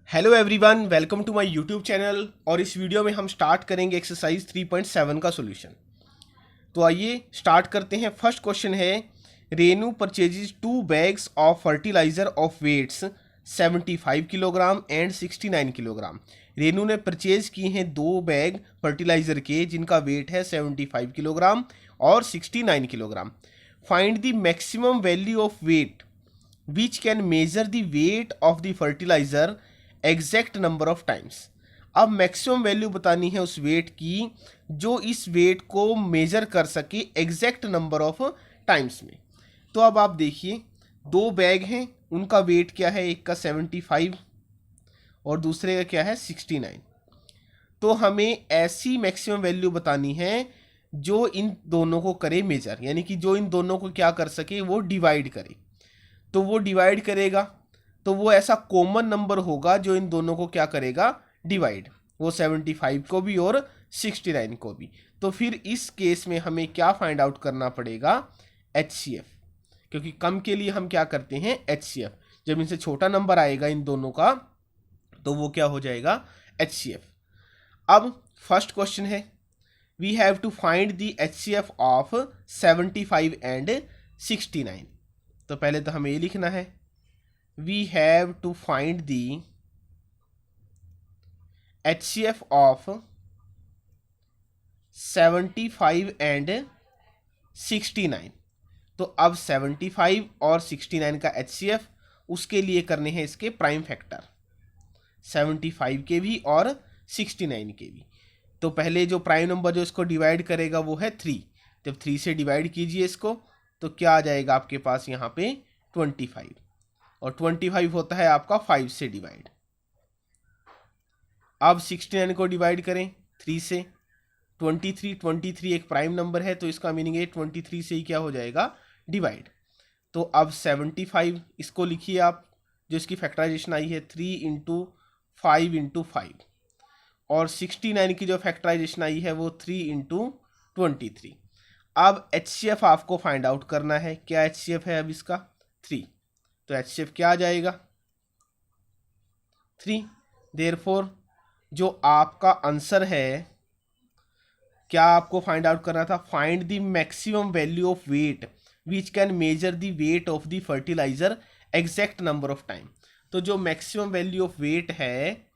Hello everyone, welcome to my YouTube channel. और इस video में हम स्टार्ट करेंगे एक्सरसाइज 3.7 का सॉल्यूशन। तो आइए स्टार्ट करते हैं। फर्स्ट क्वेश्चन है, Renu purchases 2 bags of fertiliser of weights 75 kilogram and 69 kilogram. Renu ने परचेज किए हैं 2 बैग फर्टिलाइजर के जिनका वेट है 75 किलोग्राम और 69 kilogram. Find the maximum value of weight which can measure the weight of the fertiliser exact number of times. अब maximum value बतानी है उस वेट की जो इस वेट को मेजर कर सके एग्जैक्ट नंबर ऑफ टाइम्स में। तो अब आप देखिए, 2 बैग हैं, उनका वेट क्या है, एक का 75 और दूसरे का क्या है 69। तो हमें ऐसी मैक्सिमम वैल्यू बतानी है जो इन दोनों को करे मेजर, यानी कि जो इन दोनों को क्या कर सके, वो डिवाइड करे। तो वो डिवाइड करेगा तो वो ऐसा कॉमन नंबर होगा जो इन दोनों को क्या करेगा, डिवाइड, वो 75 को भी और 69 को भी। तो फिर इस केस में हमें क्या फाइंड आउट करना पड़ेगा, HCF, क्योंकि कम के लिए हम क्या करते हैं HCF। जब इनसे छोटा नंबर आएगा इन दोनों का तो वो क्या हो जाएगा, HCF। अब फर्स्ट क्वेश्चन है, we have to find the HCF of 75 and 69। तो पहले तो हमें ये लिखना है, we have to find the HCF of 75 and 69। तो अब 75 और 69 का HCF, उसके लिए करने हैं इसके प्राइम फैक्टर, 75 के भी और 69 के भी। तो पहले जो प्राइम नंबर जो इसको डिवाइड करेगा वो है 3। जब 3 से डिवाइड कीजिए इसको तो क्या आ जाएगा आपके पास यहाँ पे 25, और 25 होता है आपका 5 से डिवाइड। अब 69 को डिवाइड करें 3 से, 23 एक प्राइम नंबर है तो इसका मीनिंग है 23 से ही क्या हो जाएगा, डिवाइड। तो अब 75 इसको लिखिए आप, जो इसकी फैक्टराइजेशन आई है 3 इंटू 5 और 69 की जो फैक्टराइजेशन आई है वो 3 इंटू 23। अब HCF आपको फाइंड आउट करना है, क्या HCF है अब इसका 3। तो HCF क्या आ जाएगा 3। देयरफॉर जो आपका आंसर है, क्या आपको फाइंड आउट करना था, find the maximum value of weight which can measure the weight of the fertiliser exact number of time. तो जो मैक्सिमम वैल्यू ऑफ वेट है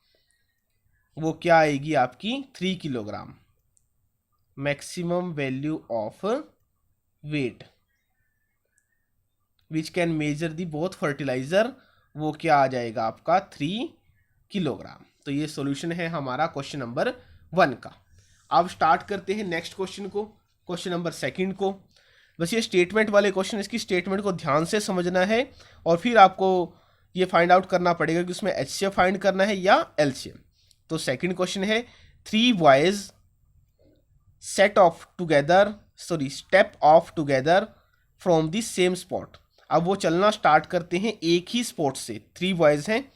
वो क्या आएगी आपकी 3 kilogram. Maximum value of weight which can measure the both fertiliser, वो क्या आ जाएगा आपका 3 किलोग्राम। तो ये सॉल्यूशन है हमारा क्वेश्चन नंबर 1 का। अब स्टार्ट करते हैं नेक्स्ट क्वेश्चन को, क्वेश्चन नंबर 2 को। बस ये स्टेटमेंट वाले क्वेश्चन, इसकी स्टेटमेंट को ध्यान से समझना है और फिर आपको ये फाइंड आउट करना पड़ेगा कि उसमें HCF फाइंड करना है या LCM। तो सेकंड क्वेश्चन है, 3 boys step of together from the same spot. अब वो चलना स्टार्ट करते हैं एक ही स्पॉट से, 3 बॉयज हैं।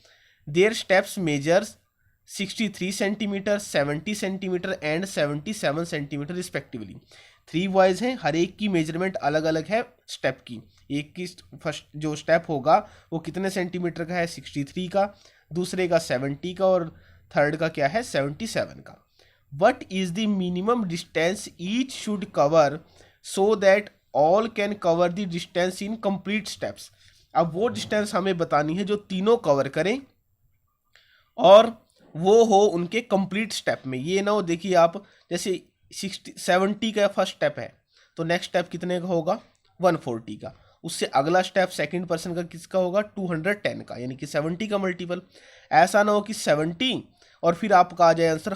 There steps measures 63 centimetre, 70 centimetre and 77 centimetre respectively. 3 boys हैं, हर एक की मेजरमेंट अलग अलग है स्टेप की। एक की फर्स्ट जो स्टेप होगा वो कितने सेंटीमीटर का है, 63 का, दूसरे का 70 का और थर्ड का क्या है 77 का। What is the minimum distance each should cover so that all can cover the distance in complete steps. अब वो डिस्टेंस हमें बतानी है जो तीनों कवर करें और वो हो उनके कंप्लीट स्टेप में। ये ना हो, देखिए आप जैसे 70 का फर्स्ट स्टेप है तो नेक्स्ट स्टेप कितने का होगा 140 का, उससे अगला स्टेप सेकंड पर्सन का किसका होगा 210 का, यानी कि 70 का मल्टीपल। ऐसा ना हो कि 70 और फिर आपका आ जाए आंसर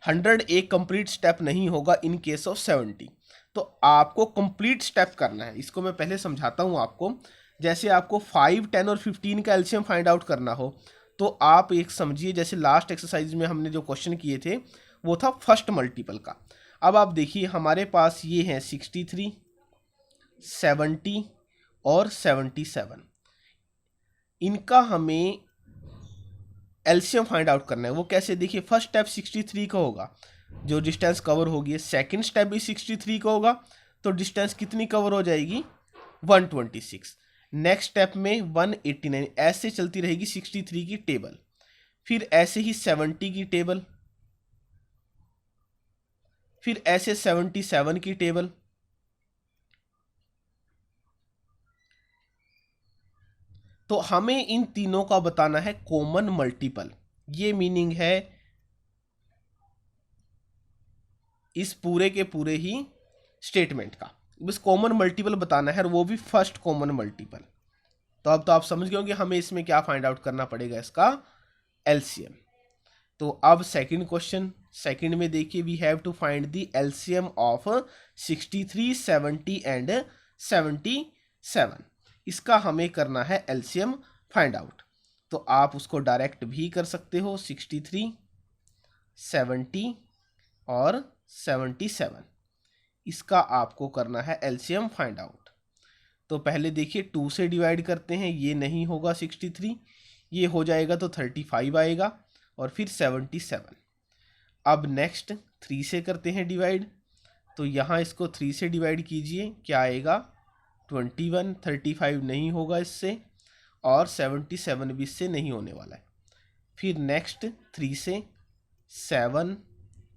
100 एक कंप्लीट स्टेप नहीं होगा इन केस ऑफ 70। तो आपको कंप्लीट स्टेप करना है। इसको मैं पहले समझाता हूँ आपको। जैसे आपको 5, 10 और 15 का LCM फाइंड आउट करना हो तो आप एक समझिए, जैसे लास्ट एक्सरसाइज में हमने जो क्वेश्चन किए थे वो था फर्स्ट मल्टीपल का। अब आप देखिए हमारे पास ये हैं 63, 70 और 77। इनका हमें LCM फाइंड आउट करना है। वो कैसे, देखिए फर्स्ट स्टेप 63 का होगा, जो डिस्टेंस कवर होगी। सेकंड स्टेप भी 63 का होगा तो डिस्टेंस कितनी कवर हो जाएगी 126। नेक्स्ट स्टेप में 189, ऐसे चलती रहेगी 63 की टेबल। फिर ऐसे ही 70 की टेबल, फिर ऐसे 77 की टेबल। तो हमें इन तीनों का बताना है कॉमन मल्टीपल। ये मीनिंग है इस पूरे के पूरे ही स्टेटमेंट का। बस कॉमन मल्टीपल बताना है और वो भी फर्स्ट कॉमन मल्टीपल। तो अब तो आप समझ गए होंगे हमें इसमें क्या फाइंड आउट करना पड़ेगा, इसका एलसीएम। तो अब सेकंड क्वेश्चन, सेकंड में देखिए we have to find the LCM of 63, 70 and 77। इसका हमें करना है एलसीएम फाइंड आउट। तो आप उसको डायरेक्ट भी कर सकते हो, 63, 70 और 77, इसका आपको करना है एलसीएम फाइंड आउट। तो पहले देखिए 2 से डिवाइड करते हैं, ये नहीं होगा 63, ये हो जाएगा तो 35 आएगा और फिर 77। अब नेक्स्ट 3 से करते हैं डिवाइड, तो यहाँ इसको 3 से डिवाइड कीजिए, क्या आएगा 21, 35 नहीं होगा इससे और 77 भी इससे नहीं होने वाला है। फिर नेक्स्ट 3 से 7,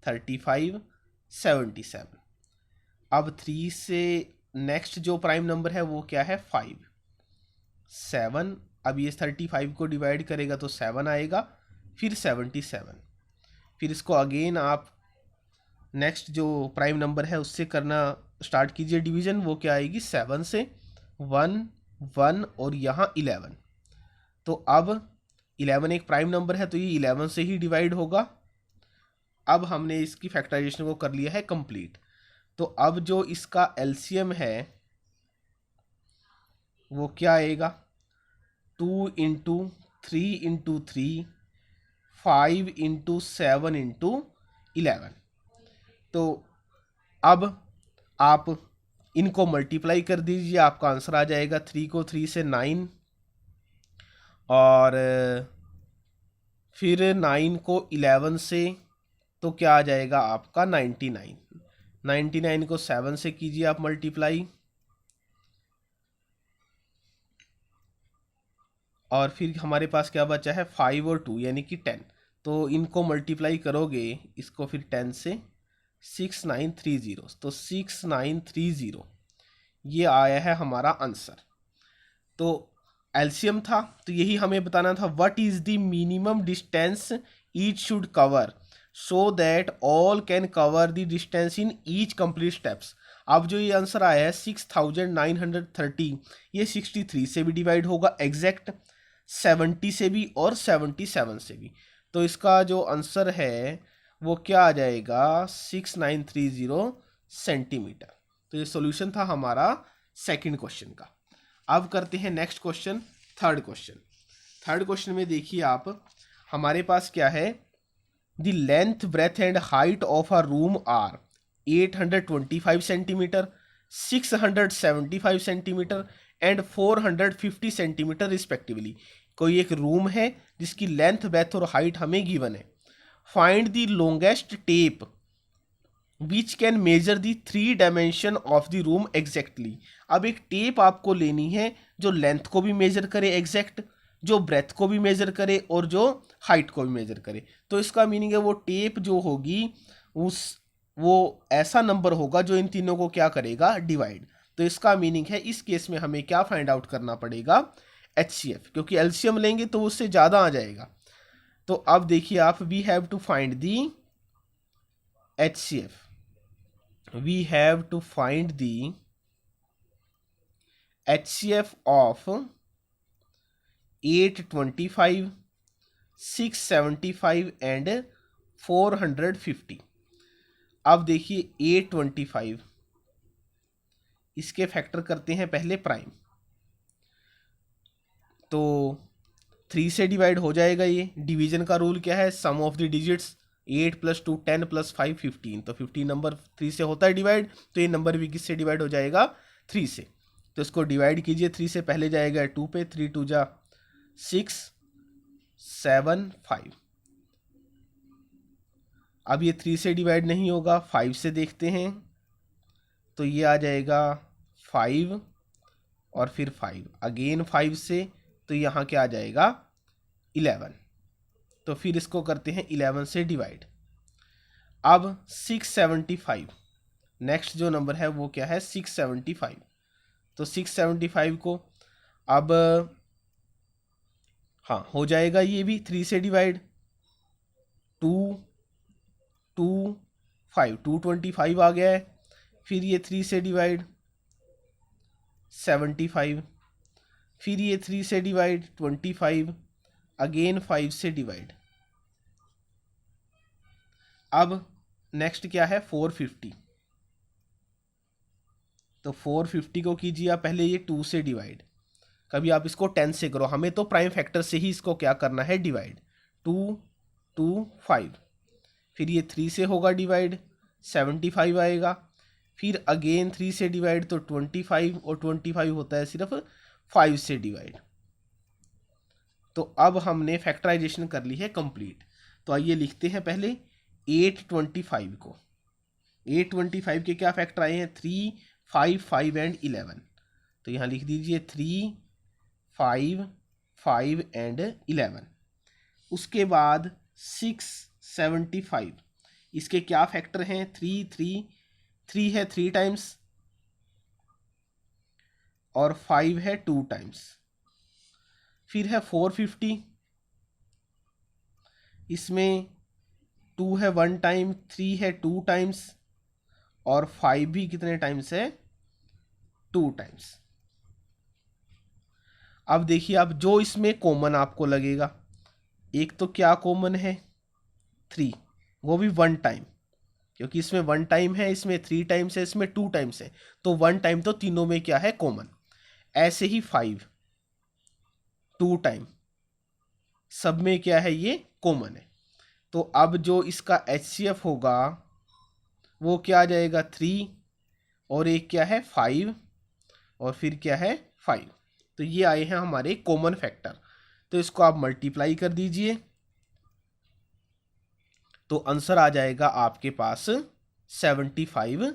35, 77। अब 3 से नेक्स्ट जो प्राइम नंबर है वो क्या है 5, 7। अब ये 35 को डिवाइड करेगा तो 7 आएगा, फिर 77। फिर इसको अगेन आप नेक्स्ट जो प्राइम नंबर है उससे करना स्टार्ट कीजिए डिवीजन, वो क्या आएगी 7 से 1, 1 और यहाँ 11। तो अब 11 एक प्राइम नंबर है तो ये 11 से ही डिवाइड होगा। अब हमने इसकी फैक्टराइजेशन को कर लिया है कंप्लीट। तो अब जो इसका एलसीएम है वो क्या आएगा 2 इंटू 3 इंटू 3, 5 इंटू 7 इंटू 11। तो अब आप इनको मल्टीप्लाई कर दीजिए, आपका आंसर आ जाएगा 3 को 3 से 9 और फिर 9 को 11 से तो क्या आ जाएगा आपका 99। 99 को 7 से कीजिए आप मल्टीप्लाई और फिर हमारे पास क्या बचा है 5 और 2 यानी कि 10। तो इनको मल्टीप्लाई करोगे इसको फिर 10 से 6930, तो 6930 ये आया है हमारा आंसर। तो एलसीएम था, तो यही हमें बताना था what is the minimum distance each should cover so that all can cover the distance in each complete steps. अब जो ये आंसर आया है 6930, ये 63 से भी डिवाइड होगा एग्जैक्ट, 70 से भी और 77 से भी। तो इसका जो आंसर है वो क्या आ जाएगा 6930 सेंटीमीटर। तो ये सॉल्यूशन था हमारा सेकंड क्वेश्चन का। अब करते हैं next question, third question. Third question में देखिए आप, हमारे पास क्या है the length breadth and height of a room are 825 centimetre, 675 centimetre and 450 centimetre respectively. कोई एक रूम है जिसकी लेंथ ब्रेथ और हाइट हमें गिवन है। Find the longest tape which can measure the 3 dimension of the room exactly. अब एक tape आपको लेनी है जो लेंथ को भी मेजर करे एग्जैक्ट, जो ब्रेथ को भी मेजर करे और जो हाइट को भी मेजर करे। तो इसका मीनिंग है वो टेप जो होगी वो ऐसा नंबर होगा जो इन तीनों को क्या करेगा डिवाइड। तो इसका मीनिंग है इस केस में हमें क्या फाइंड आउट करना पड़ेगा HCF, क्योंकि एलसीएम लेंगे तो उससे ज़्यादा आ जाएगा। तो अब देखिए आप we have to find the HCF, we have to find the HCF of 825, 675 and 450। अब देखिए 825 इसके फैक्टर करते हैं पहले प्राइम, तो 3 से डिवाइड हो जाएगा। ये डिवीजन का रूल क्या है सम ऑफ द डिजिट्स, 8 + 2 10 + 5 15। तो 15 नंबर 3 से होता है डिवाइड, तो ये नंबर भी किससे डिवाइड हो जाएगा 3 से। तो इसको डिवाइड कीजिए, 3 से पहले जाएगा 2 पे, 3 2 जा 6 7 5। अब ये 3 से डिवाइड नहीं होगा, 5 से देखते हैं, तो ये आ जाएगा 5 और फिर 5 अगेन 5 से, तो यहाँ क्या आ जाएगा 11। तो फिर इसको करते हैं 11 से डिवाइड। अब 675, नेक्स्ट जो नंबर है वो क्या है 675। तो 675 को अब हाँ हो जाएगा ये भी 3 से डिवाइड। 2 2 5 225 आ गया है। फिर ये 3 से डिवाइड 75, फिर ये 3 से डिवाइड 25, अगेन 5 से डिवाइड। अब नेक्स्ट क्या है 450। तो 450 को कीजिए आप पहले ये 2 से डिवाइड, कभी आप इसको 10 से करो, हमें तो प्राइम फैक्टर से ही इसको क्या करना है डिवाइड। 2 2 5, फिर ये 3 से होगा डिवाइड 75 आएगा, फिर अगेन 3 से डिवाइड तो 25, और 25 होता है सिर्फ 5 से डिवाइड। तो अब हमने फैक्टराइजेशन कर ली है कंप्लीट। तो आइए लिखते हैं पहले 825 को। 825 के क्या फैक्टर आए हैं 3 5 5 एंड 11। तो यहाँ लिख दीजिए 3 5 5 एंड 11। उसके बाद 675, इसके क्या फैक्टर हैं 3 3 3 है 3 टाइम्स और 5 है 2 टाइम्स। फिर है 450, इसमें 2 है 1 टाइम, 3 है 2 टाइम्स और 5 भी कितने टाइम्स है 2 टाइम्स। अब देखिए आप जो इसमें कॉमन आपको लगेगा, एक तो क्या कॉमन है 3, वो भी 1 टाइम, क्योंकि इसमें 1 टाइम है, इसमें 3 टाइम्स है, इसमें 2 टाइम्स है, तो 1 टाइम तो तीनों में क्या है कॉमन। ऐसे ही 5 2 टाइम, सब में क्या है ये कॉमन है। तो अब जो इसका HCF होगा वो क्या आ जाएगा 3, और एक क्या है 5, और फिर क्या है 5। तो ये आए हैं हमारे कॉमन फैक्टर। तो इसको आप मल्टीप्लाई कर दीजिए, तो आंसर आ जाएगा आपके पास 75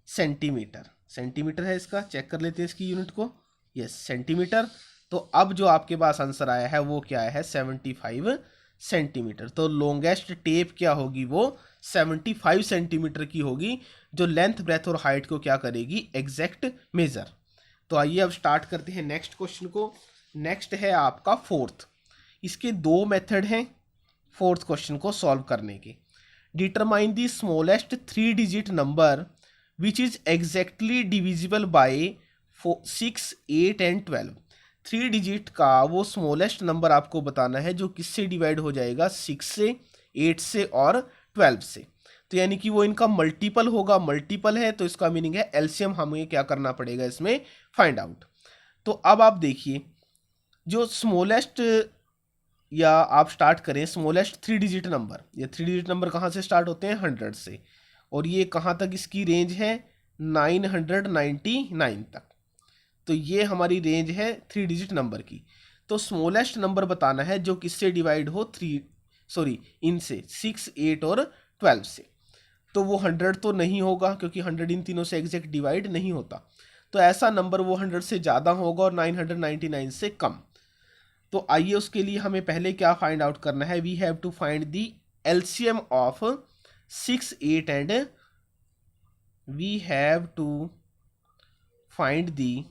सेंटीमीटर। सेंटीमीटर है इसका, चेक कर लेते हैं इसकी यूनिट को, यस सेंटीमीटर। तो अब जो आपके पास आंसर आया है वो क्या है 75 सेंटीमीटर। तो लॉन्गेस्ट टेप क्या होगी वो 75 सेंटीमीटर की होगी, जो लेंथ ब्रेथ और हाइट को क्या करेगी एग्जैक्ट मेजर। तो आइए अब स्टार्ट करते हैं नेक्स्ट क्वेश्चन को। नेक्स्ट है आपका फोर्थ। इसके दो मेथड हैं फोर्थ क्वेश्चन को सॉल्व करने के। Determine the smallest 3 digit number which is exactly divisible by 6 8 and 12। 3 digit का वो स्मॉलेस्ट नंबर आपको बताना है जो किससे डिवाइड हो जाएगा 6 से 8 से और 12 से। तो यानी कि वो इनका मल्टीपल होगा, मल्टीपल है तो इसका मीनिंग है एलसीएम हमें क्या करना पड़ेगा इसमें फाइंड आउट। तो अब आप देखिए जो स्मॉलेस्ट, या आप स्टार्ट करें स्मॉलेस्ट 3 डिजिट नंबर। ये 3 डिजिट नंबर कहाँ से स्टार्ट होते हैं 100 से, और ये कहाँ तक इसकी रेंज है 999 तक। तो ये हमारी रेंज है 3 डिजिट नंबर की। तो स्मॉलेस्ट नंबर बताना है जो किससे डिवाइड हो इनसे 6 8 और 12 से। तो वो 100 तो नहीं होगा क्योंकि 100 इन तीनों से एग्जैक्ट डिवाइड नहीं होता। तो ऐसा नंबर वो 100 से ज़्यादा होगा और 999 से कम। तो आइए उसके लिए हमें पहले क्या फाइंड आउट करना है, we have to find the LCM of 6 8 and we have to find the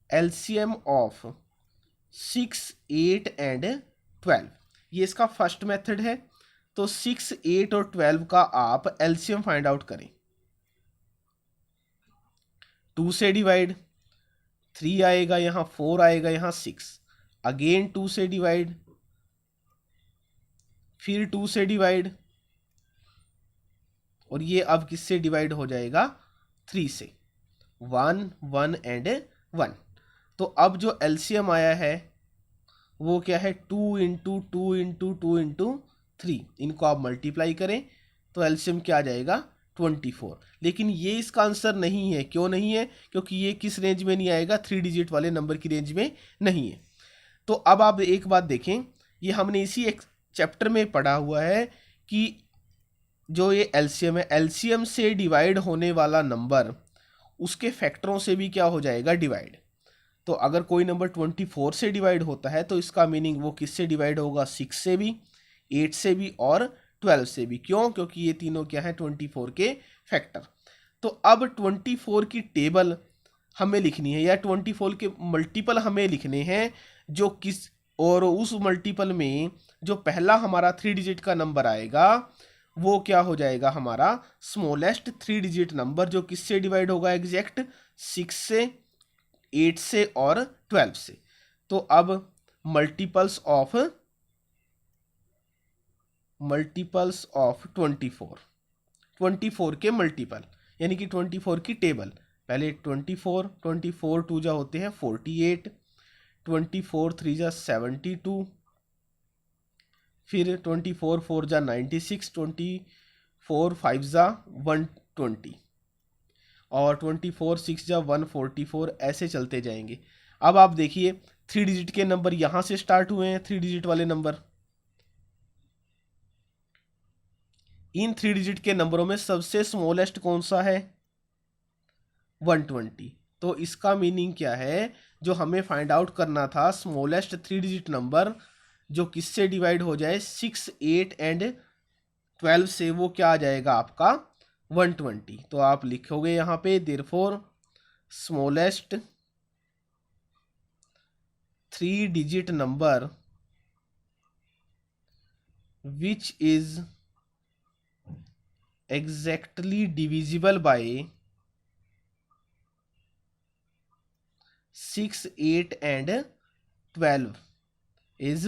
LCM of 6 8 and 12। ये इसका फर्स्ट मेथड है। तो 6 8 और 12 का आप एलसीएम फाइंड आउट करें। 2 से डिवाइड 3 आएगा, यहाँ 4 आएगा, यहाँ 6, अगेन 2 से डिवाइड, फिर 2 से डिवाइड, और ये अब किससे डिवाइड हो जाएगा 3 से, 1 1 एंड 1। तो अब जो एलसीएम आया है वो क्या है 2 इंटू 2 इंटू 2 इंटू 3। इनको आप मल्टीप्लाई करें तो एलसीएम क्या आ जाएगा 24। लेकिन ये इसका आंसर नहीं है। क्यों नहीं है? क्योंकि ये किस रेंज में नहीं आएगा 3 डिजिट वाले नंबर की रेंज में नहीं है। तो अब आप एक बात देखें, ये हमने इसी एक चैप्टर में पढ़ा हुआ है कि जो ये एलसीएम है, एलसीएम से डिवाइड होने वाला नंबर उसके फैक्टरों से भी क्या हो जाएगा डिवाइड। तो अगर कोई नंबर 24 से डिवाइड होता है तो इसका मीनिंग वो किससे डिवाइड होगा, 6 से भी, 8 से भी और 12 से भी। क्यों? क्योंकि ये तीनों क्या है, 24 के फैक्टर। तो अब 24 की टेबल हमें लिखनी है या 24 के मल्टीपल हमें लिखने हैं, जो किस, और उस मल्टीपल में जो पहला हमारा 3 डिजिट का नंबर आएगा वो क्या हो जाएगा, हमारा स्मॉलेस्ट 3 डिजिट नंबर, जो किससे डिवाइड होगा, एग्जैक्ट 6 से, 8 से और 12 से। तो अब मल्टीपल्स ऑफ 24 के मल्टीपल यानी कि 24 की टेबल, पहले 24 टू जा होते हैं 48, 24 थ्री जा 72, फिर 24 फोर जा 96, 24 फाइव जा 120 और 24 6 जा 144, ऐसे चलते जाएंगे। अब आप देखिए 3 डिजिट के नंबर यहां से स्टार्ट हुए हैं, 3 डिजिट वाले नंबर। इन 3 डिजिट के नंबरों में सबसे स्मॉलेस्ट कौन सा है, 120। तो इसका मीनिंग क्या है, जो हमें फाइंड आउट करना था स्मॉलेस्ट 3 डिजिट नंबर जो किससे डिवाइड हो जाए, 6, 8 एंड 12 से, वो क्या आ जाएगा आपका 120। तो आप लिखोगे यहाँ पे therefore smallest 3 digit number which is exactly divisible by 6, 8 and 12 is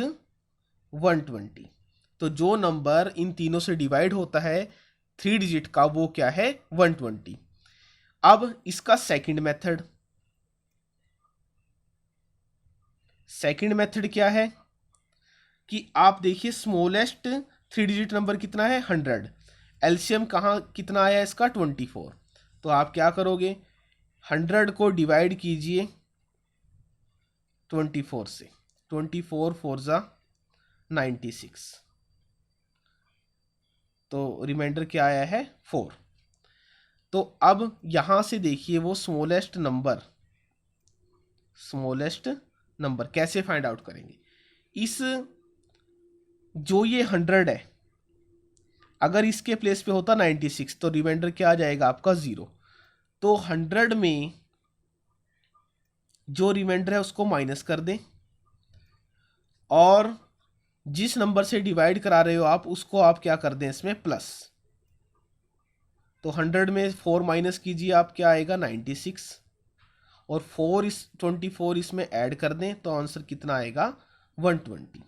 120। तो जो नंबर इन तीनों से डिवाइड होता है 3 डिजिट का वो क्या है, 120। अब इसका सेकंड मेथड क्या है कि आप देखिए स्मॉलेस्ट 3 डिजिट नंबर कितना है, 100। एलसीएम कहाँ कितना आया इसका, 24। तो आप क्या करोगे, 100 को डिवाइड कीजिए 24 से, 24 फोर जा 96, तो रिमाइंडर क्या आया है, 4। तो अब यहां से देखिए वो स्मॉलेस्ट नंबर कैसे फाइंड आउट करेंगे। इस जो ये 100 है, अगर इसके प्लेस पे होता 96 तो रिमाइंडर क्या आ जाएगा आपका 0। तो 100 में जो रिमाइंडर है उसको माइनस कर दें और जिस नंबर से डिवाइड करा रहे हो आप उसको आप क्या कर दें इसमें प्लस। तो 100 में 4 माइनस कीजिए, आप क्या आएगा 96 और 24 इसमें ऐड कर दें तो आंसर कितना आएगा 120।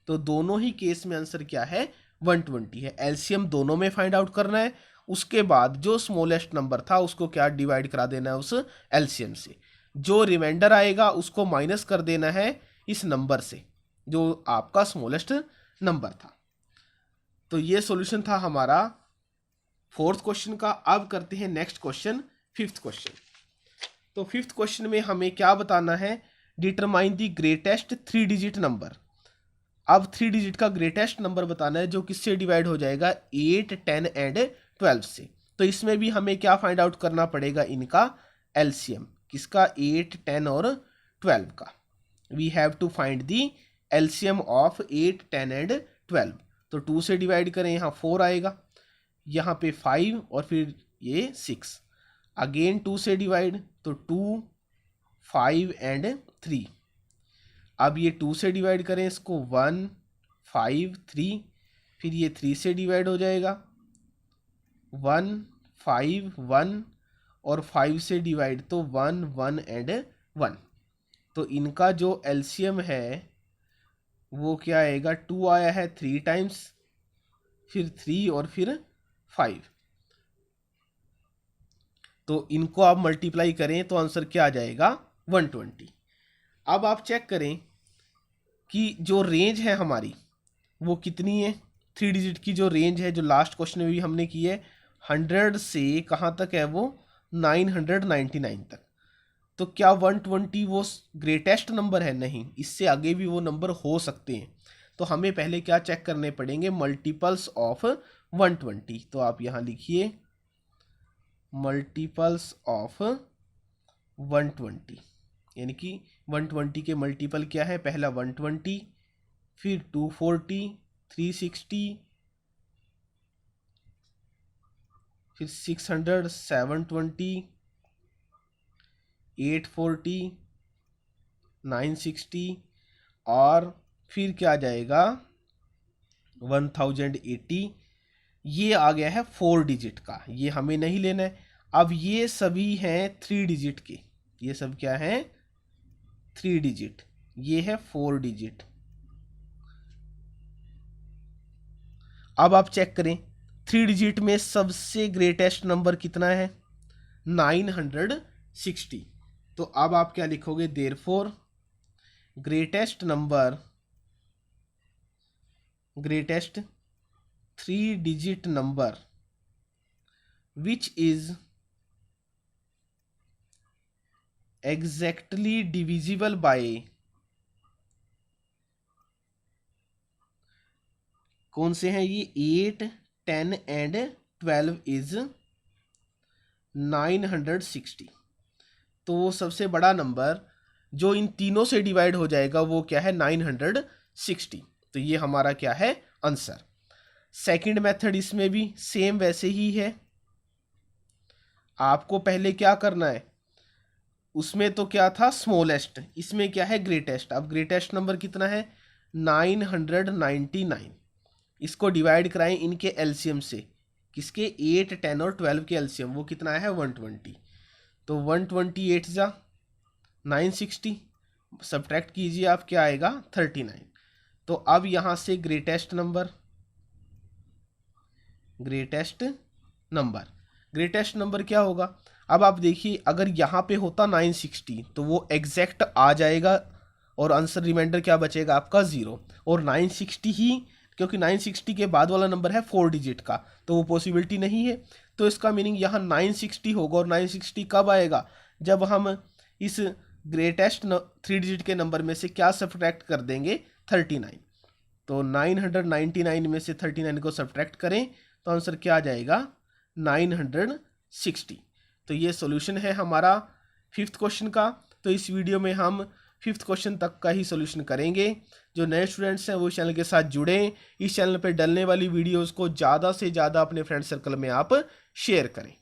तो दोनों ही केस में आंसर क्या है 120 है। एलसीएम दोनों में फाइंड आउट करना है, उसके बाद जो स्मॉलेस्ट नंबर था उसको क्या डिवाइड करा देना है उस एलसीएम से, जो रिमाइंडर आएगा उसको माइनस कर देना है इस नंबर से जो आपका स्मॉलेस्ट नंबर था। तो ये सॉल्यूशन था हमारा 4th क्वेश्चन का। अब करते हैं नेक्स्ट क्वेश्चन 5th क्वेश्चन। तो 5th क्वेश्चन में हमें क्या बताना है, determine the greatest 3 digit number. अब 3 डिजिट का ग्रेटेस्ट नंबर बताना है जो किससे डिवाइड हो जाएगा, 8, 10 एंड 12 से। तो इसमें भी हमें क्या फाइंड आउट करना पड़ेगा, इनका एलसीएम, किसका 8, 10 और 12 का। We have to find the LCM of 8, 10 and 12। तो 2 से डिवाइड करें, यहाँ 4 आएगा, यहाँ पे 5 और फिर ये 6, अगेन 2 से डिवाइड तो 2, 5 एंड 3। अब ये 2 से डिवाइड करें इसको 1, 5, 3, फिर ये 3 से डिवाइड हो जाएगा 1, 5, 1 और 5 से डिवाइड तो 1, 1 एंड 1। तो इनका जो एलसीएम है वो क्या आएगा, 2 आया है 3 टाइम्स, फिर 3 और फिर 5। तो इनको आप मल्टीप्लाई करें तो आंसर क्या आ जाएगा 120। अब आप चेक करें कि जो रेंज है हमारी वो कितनी है, 3 डिजिट की जो रेंज है, जो लास्ट क्वेश्चन में भी हमने की है, 100 से कहाँ तक है वो 999 तक। तो क्या 120 वो ग्रेटेस्ट नंबर है, नहीं, इससे आगे भी वो नंबर हो सकते हैं। तो हमें पहले क्या चेक करने पड़ेंगे, मल्टीपल्स ऑफ 120। तो आप यहाँ लिखिए मल्टीपल्स ऑफ 120। यानी कि 120 के मल्टीपल क्या है, पहला 120, फिर 240, 360, फिर 600, 720, 840, 960 और फिर क्या आ जाएगा 1080। ये आ गया है 4 डिजिट का, ये हमें नहीं लेना है। अब ये सभी हैं 3 डिजिट के, ये सब क्या है 3 डिजिट, ये है 4 डिजिट। अब आप चेक करें 3 डिजिट में सबसे ग्रेटेस्ट नंबर कितना है 960। तो अब आप क्या लिखोगे, therefore greatest number, greatest 3 digit number which is exactly divisible by, कौन से हैं ये 8, 10 एंड 12 इज 960। तो सबसे बड़ा नंबर जो इन तीनों से डिवाइड हो जाएगा वो क्या है 960। तो ये हमारा क्या है आंसर। सेकंड मेथड इसमें भी सेम वैसे ही है। आपको पहले क्या करना है, उसमें तो क्या था स्मॉलेस्ट, इसमें क्या है ग्रेटेस्ट। अब ग्रेटेस्ट नंबर कितना है 999, इसको डिवाइड कराएं इनके एलसीएम से, किसके 8, 10 और 12 के एलसीएम, वो कितना है 120। तो 128 जा 960, सब्ट्रैक्ट कीजिए आप क्या आएगा 39। तो अब यहाँ से greatest number, greatest number, greatest number क्या होगा। अब आप देखिए अगर यहाँ पे होता 960 तो वो एग्जैक्ट आ जाएगा और आंसर रिमाइंडर क्या बचेगा आपका 0, और 960 ही, क्योंकि 960 के बाद वाला नंबर है 4 डिजिट का तो वो पॉसिबिलिटी नहीं है। तो इसका मीनिंग यहाँ 960 होगा, और 960 कब आएगा जब हम इस ग्रेटेस्ट 3 डिजिट के नंबर में से क्या सब्ट्रैक्ट कर देंगे 39। तो 999 में से 39 को सब्ट्रैक्ट करें तो आंसर क्या आ जाएगा 960। तो ये सॉल्यूशन है हमारा 5th क्वेश्चन का। तो इस वीडियो में हम 5th क्वेश्चन तक का ही सॉल्यूशन करेंगे। जो नए स्टूडेंट्स हैं वो चैनल के साथ जुड़ें, इस चैनल पर डलने वाली वीडियोस को ज़्यादा से ज़्यादा अपने फ्रेंड सर्कल में आप शेयर करें।